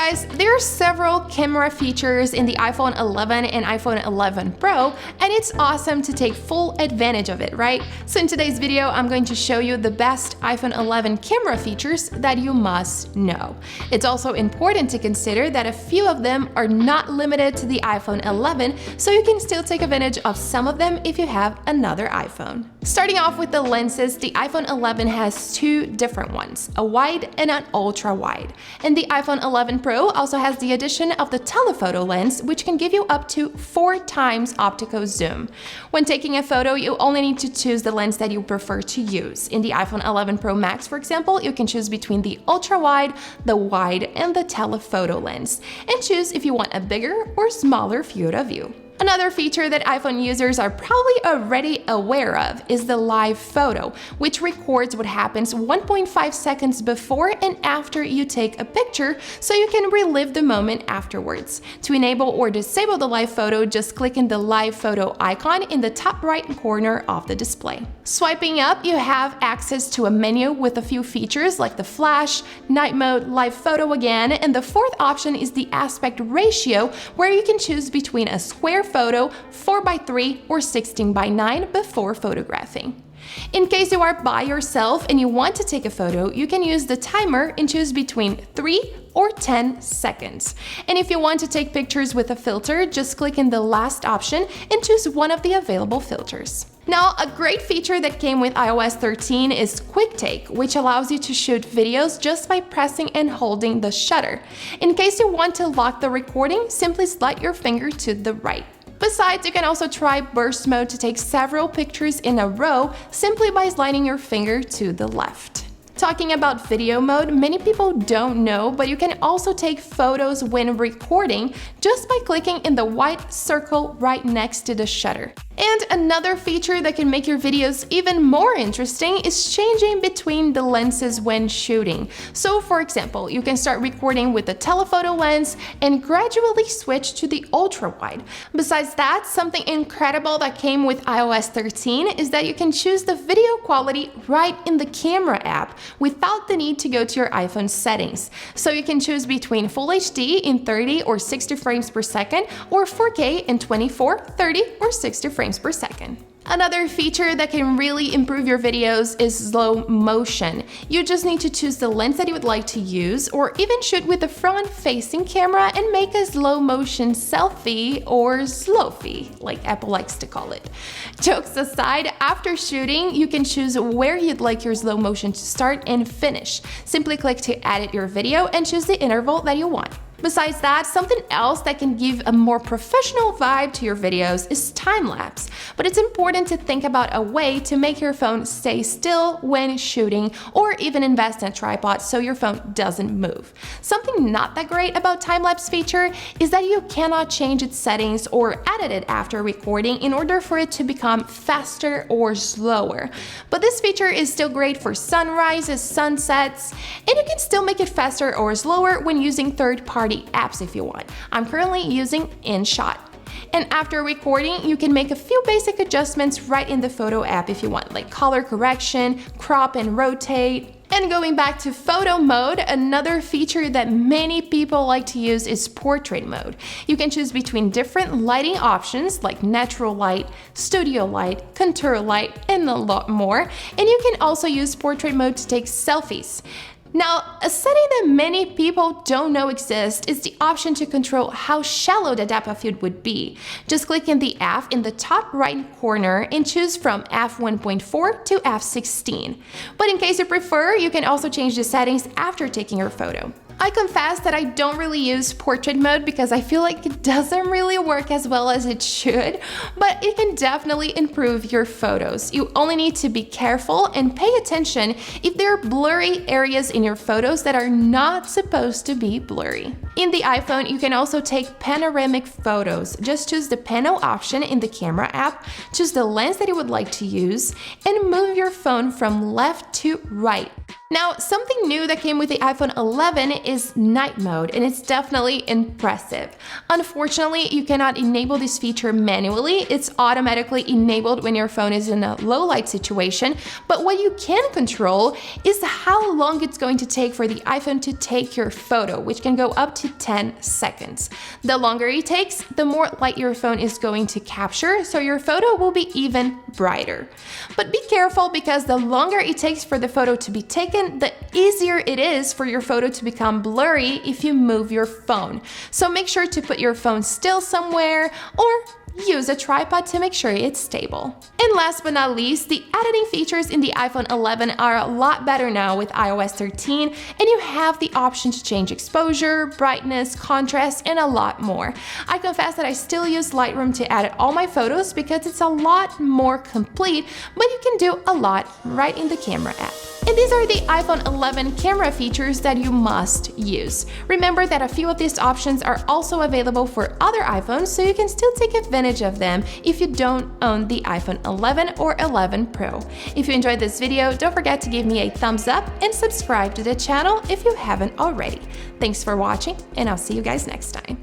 guys, there are several camera features in the iPhone 11 and iPhone 11 Pro, and it's awesome to take full advantage of it, right? So in today's video, I'm going to show you the best iPhone 11 camera features that you must know. It's also important to consider that a few of them are not limited to the iPhone 11, so you can still take advantage of some of them if you have another iPhone. Starting off with the lenses, the iPhone 11 has two different ones, a wide and an ultra wide. And the iPhone 11 Pro also has the addition of the telephoto lens, which can give you up to 4 times optical zoom. When taking a photo, you only need to choose the lens that you prefer to use. In the iPhone 11 Pro Max, for example, you can choose between the ultra wide, the wide, and the telephoto lens, and choose if you want a bigger or smaller field of view. Another feature that iPhone users are probably already aware of is the live photo, which records what happens 1.5 seconds before and after you take a picture, so you can relive the moment afterwards. To enable or disable the live photo, just click in the live photo icon in the top right corner of the display. Swiping up, you have access to a menu with a few features like the flash, night mode, live photo again, and the fourth option is the aspect ratio, where you can choose between a square photo, 4:3 or 16:9 before photographing. In case you are by yourself and you want to take a photo, you can use the timer and choose between 3 or 10 seconds. And if you want to take pictures with a filter, just click in the last option and choose one of the available filters. Now, a great feature that came with iOS 13 is Quick Take, which allows you to shoot videos just by pressing and holding the shutter. In case you want to lock the recording, simply slide your finger to the right. Besides, you can also try burst mode to take several pictures in a row simply by sliding your finger to the left. Talking about video mode, many people don't know, but you can also take photos when recording just by clicking in the white circle right next to the shutter. And another feature that can make your videos even more interesting is changing between the lenses when shooting. So for example, you can start recording with the telephoto lens and gradually switch to the ultra wide. Besides that, something incredible that came with iOS 13 is that you can choose the video quality right in the camera app without the need to go to your iPhone settings. So you can choose between Full HD in 30 or 60 frames per second or 4K in 24, 30 or 60 frames per second. Another feature that can really improve your videos is slow motion. You just need to choose the lens that you would like to use, or even shoot with the front-facing camera and make a slow motion selfie or slowfie, like Apple likes to call it. Jokes aside, after shooting, you can choose where you'd like your slow motion to start and finish. Simply click to edit your video and choose the interval that you want. Besides that, something else that can give a more professional vibe to your videos is time-lapse, but it's important to think about a way to make your phone stay still when shooting, or even invest in a tripod so your phone doesn't move. Something not that great about time-lapse feature is that you cannot change its settings or edit it after recording in order for it to become faster or slower. But this feature is still great for sunrises, sunsets, and you can still make it faster or slower when using third-party apps if you want. I'm currently using InShot. And after recording, you can make a few basic adjustments right in the photo app if you want, like color correction, crop and rotate. And going back to photo mode, another feature that many people like to use is portrait mode. You can choose between different lighting options like natural light, studio light, contour light, and a lot more. And you can also use portrait mode to take selfies. Now, a setting that many people don't know exists is the option to control how shallow the depth of field would be. Just click in the F in the top right corner and choose from f1.4 to f16. But in case you prefer, you can also change the settings after taking your photo. I confess that I don't really use portrait mode because I feel like it doesn't really work as well as it should, but it can definitely improve your photos. You only need to be careful and pay attention if there are blurry areas in your photos that are not supposed to be blurry. In the iPhone, you can also take panoramic photos. Just choose the pano option in the camera app, choose the lens that you would like to use, and move your phone from left to right. Now, something new that came with the iPhone 11 is night mode, and it's definitely impressive. Unfortunately, you cannot enable this feature manually. It's automatically enabled when your phone is in a low light situation, but what you can control is how long it's going to take for the iPhone to take your photo, which can go up to 10 seconds. The longer it takes, the more light your phone is going to capture, so your photo will be even brighter. But be careful, because the longer it takes for the photo to be taken, the easier it is for your photo to become blurry if you move your phone. So make sure to put your phone still somewhere, or use a tripod to make sure it's stable. And last but not least, the editing features in the iPhone 11 are a lot better now with iOS 13, and you have the option to change exposure, brightness, contrast, and a lot more. I confess that I still use Lightroom to edit all my photos because it's a lot more complete, but you can do a lot right in the camera app. And these are the iPhone 11 camera features that you must use. Remember that a few of these options are also available for other iPhones, so you can still take advantage of them if you don't own the iPhone 11 or 11 Pro. If you enjoyed this video, don't forget to give me a thumbs up and subscribe to the channel if you haven't already. Thanks for watching, and I'll see you guys next time.